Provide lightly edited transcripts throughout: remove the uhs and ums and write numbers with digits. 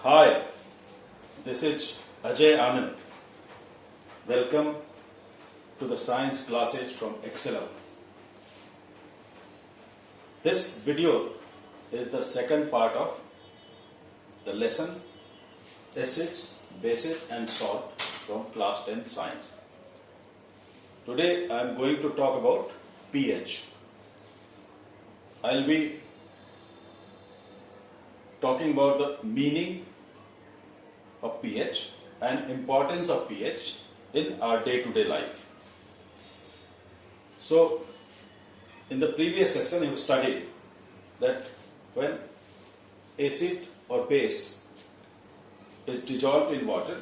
Hi, this is Ajay Anand. Welcome to the science classes from Excel. This video is the second part of the lesson Acids, Bases and Salt from class 10 science. Today I am going to talk about pH. I will be talking about the meaning of pH and importance of pH in our day-to-day life. So, in the previous section you studied that when acid or base is dissolved in water,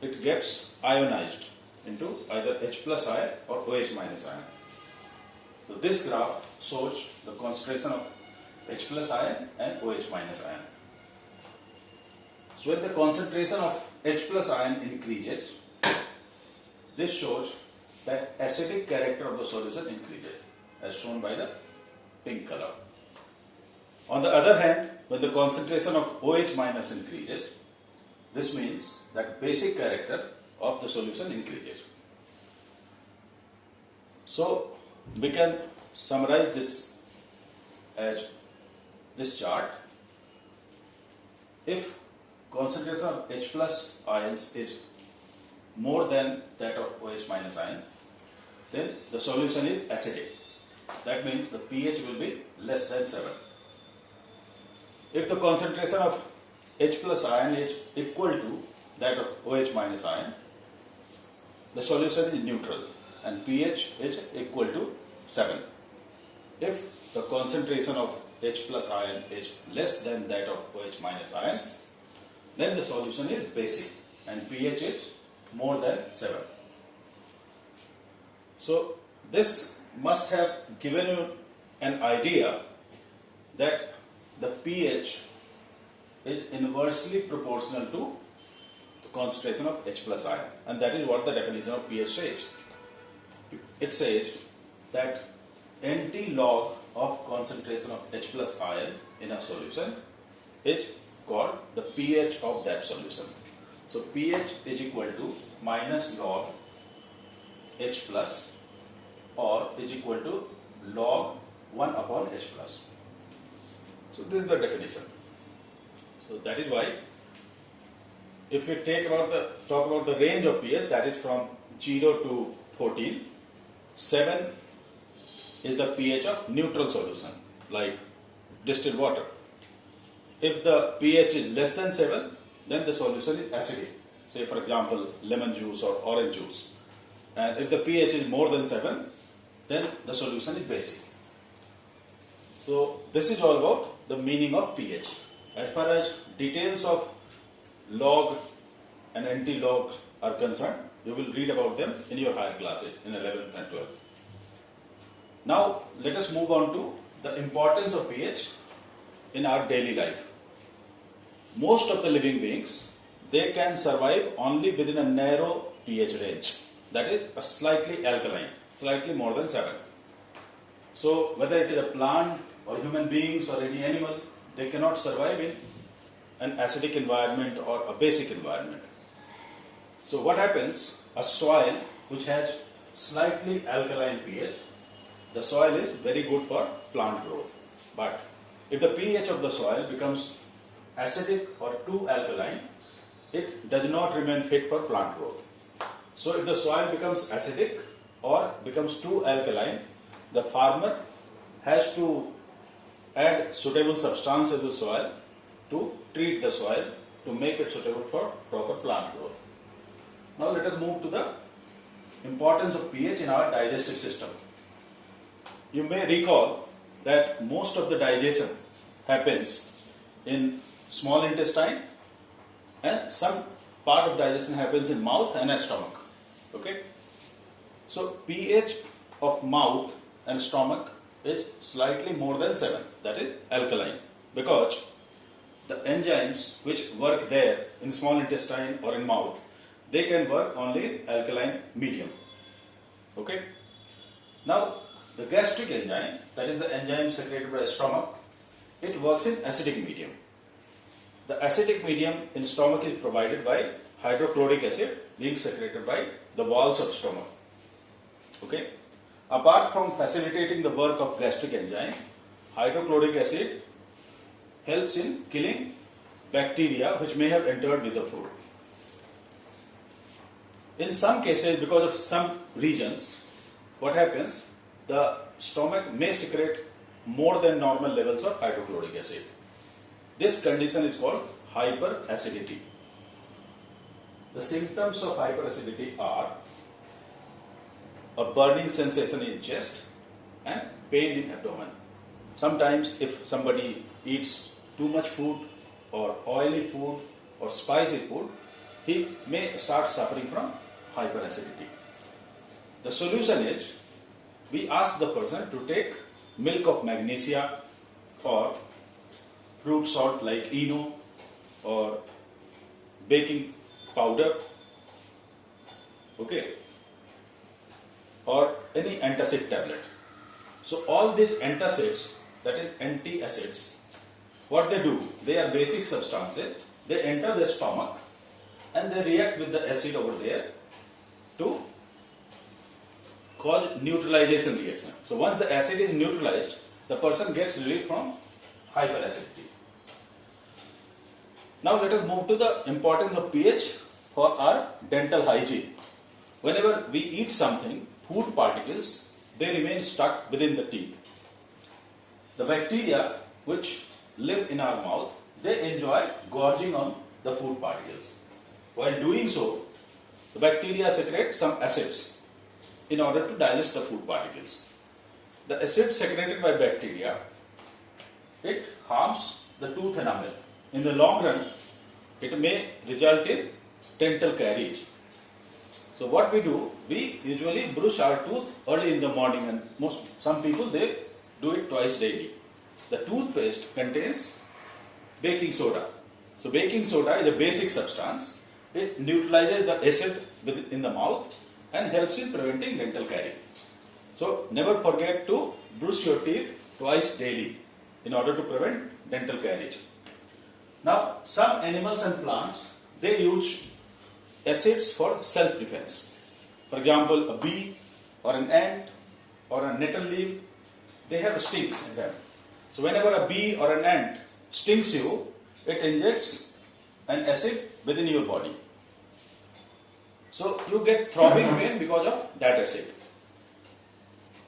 it gets ionized into either H plus ion or OH minus ion. So this graph shows the concentration of H plus ion and OH minus ion. So when the concentration of H plus ion increases, this shows that acidic character of the solution increases, as shown by the pink color. On the other hand, when the concentration of OH minus increases, this means that basic character of the solution increases. So we can summarize this as this chart. If concentration of H plus ions is more than that of OH minus ion, then the solution is acidic. That means the pH will be less than 7. If the concentration of H plus ion is equal to that of OH minus ion, the solution is neutral and pH is equal to 7. If the concentration of H plus ion is less than that of OH minus ion, then the solution is basic and pH is more than 7. So this must have given you an idea that the pH is inversely proportional to the concentration of H plus ion, and that is what the definition of pH says. It says that anti-log of concentration of H plus ion in a solution is called the pH of that solution. So pH is equal to minus log H plus, or is equal to log 1 upon H plus. So this is the definition. So that is why if we talk about the range of pH, that is from 0 to 14, 7 is the pH of neutral solution like distilled water. If the pH is less than 7, then the solution is acidic. Say for example lemon juice or orange juice. And if the pH is more than 7, then the solution is basic. So this is all about the meaning of pH. As far as details of log and anti-log are concerned, you will read about them in your higher classes in 11th and 12th. Now let us move on to the importance of pH in our daily life. Most of the living beings, they can survive only within a narrow pH range, that is a slightly alkaline, slightly more than 7. So whether it is a plant or human beings or any animal, they cannot survive in an acidic environment or a basic environment. So what happens? A soil which has slightly alkaline pH, the soil is very good for plant growth. But if the pH of the soil becomes acidic or too alkaline, it does not remain fit for plant growth. So if the soil becomes acidic or becomes too alkaline, the farmer has to add suitable substances to the soil to treat the soil to make it suitable for proper plant growth. Now let us move to the importance of pH in our digestive system. You may recall that most of the digestion happens in small intestine and some part of digestion happens in mouth and stomach. Okay? So pH of mouth and stomach is slightly more than 7, that is alkaline, because the enzymes which work there in small intestine or in mouth, they can work only in alkaline medium. Okay? Now the gastric enzyme, that is the enzyme secreted by the stomach, it works in acidic medium. the acidic medium in stomach is provided by hydrochloric acid being secreted by the walls of stomach. Okay. Apart from facilitating the work of gastric enzyme, hydrochloric acid helps in killing bacteria which may have entered with the food. In some cases, because of some regions, what happens? The stomach may secrete more than normal levels of hydrochloric acid. This condition is called hyperacidity. The symptoms of hyperacidity are a burning sensation in chest and pain in abdomen. Sometimes if somebody eats too much food or oily food or spicy food, he may start suffering from hyperacidity. The solution is, we ask the person to take milk of magnesia or fruit salt like ENO or baking powder, okay, or any antacid tablet. So all these antacids, that is antacids, what they do, they are basic substances, they enter the stomach and they react with the acid over there to cause neutralization reaction. So once the acid is neutralized, the person gets relief from hyperacidity. Now let us move to the importance of pH for our dental hygiene. Whenever we eat something, food particles, they remain stuck within the teeth. The bacteria which live in our mouth, they enjoy gorging on the food particles. While doing so, the bacteria secrete some acids in order to digest the food particles. The acid secreted by bacteria, it harms the tooth enamel. In the long run, it may result in dental caries. So what we do, we usually brush our tooth early in the morning, and some people, they do it twice daily. The toothpaste contains baking soda. So baking soda is a basic substance. It neutralizes the acid in the mouth and helps in preventing dental caries. So never forget to brush your teeth twice daily in order to prevent dental caries. Now some animals and plants, they use acids for self-defense. For example, a bee or an ant or a nettle leaf, they have stings in them. So whenever a bee or an ant stings you, it injects an acid within your body. So you get throbbing pain because of that acid.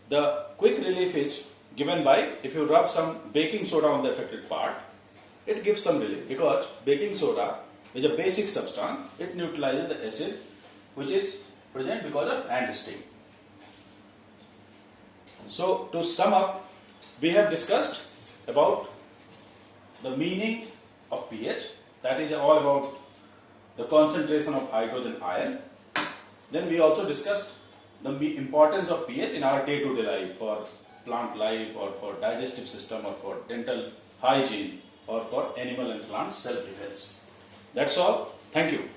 The quick relief is given by, if you rub some baking soda on the affected part, it gives some relief, because baking soda is a basic substance. It neutralizes the acid which is present because of ant sting. So to sum up, we have discussed about the meaning of pH, that is all about the concentration of hydrogen ion. Then we also discussed the importance of pH in our day-to-day life, for plant life or for digestive system or for dental hygiene or for animal and plant self-defense. That's all. Thank you.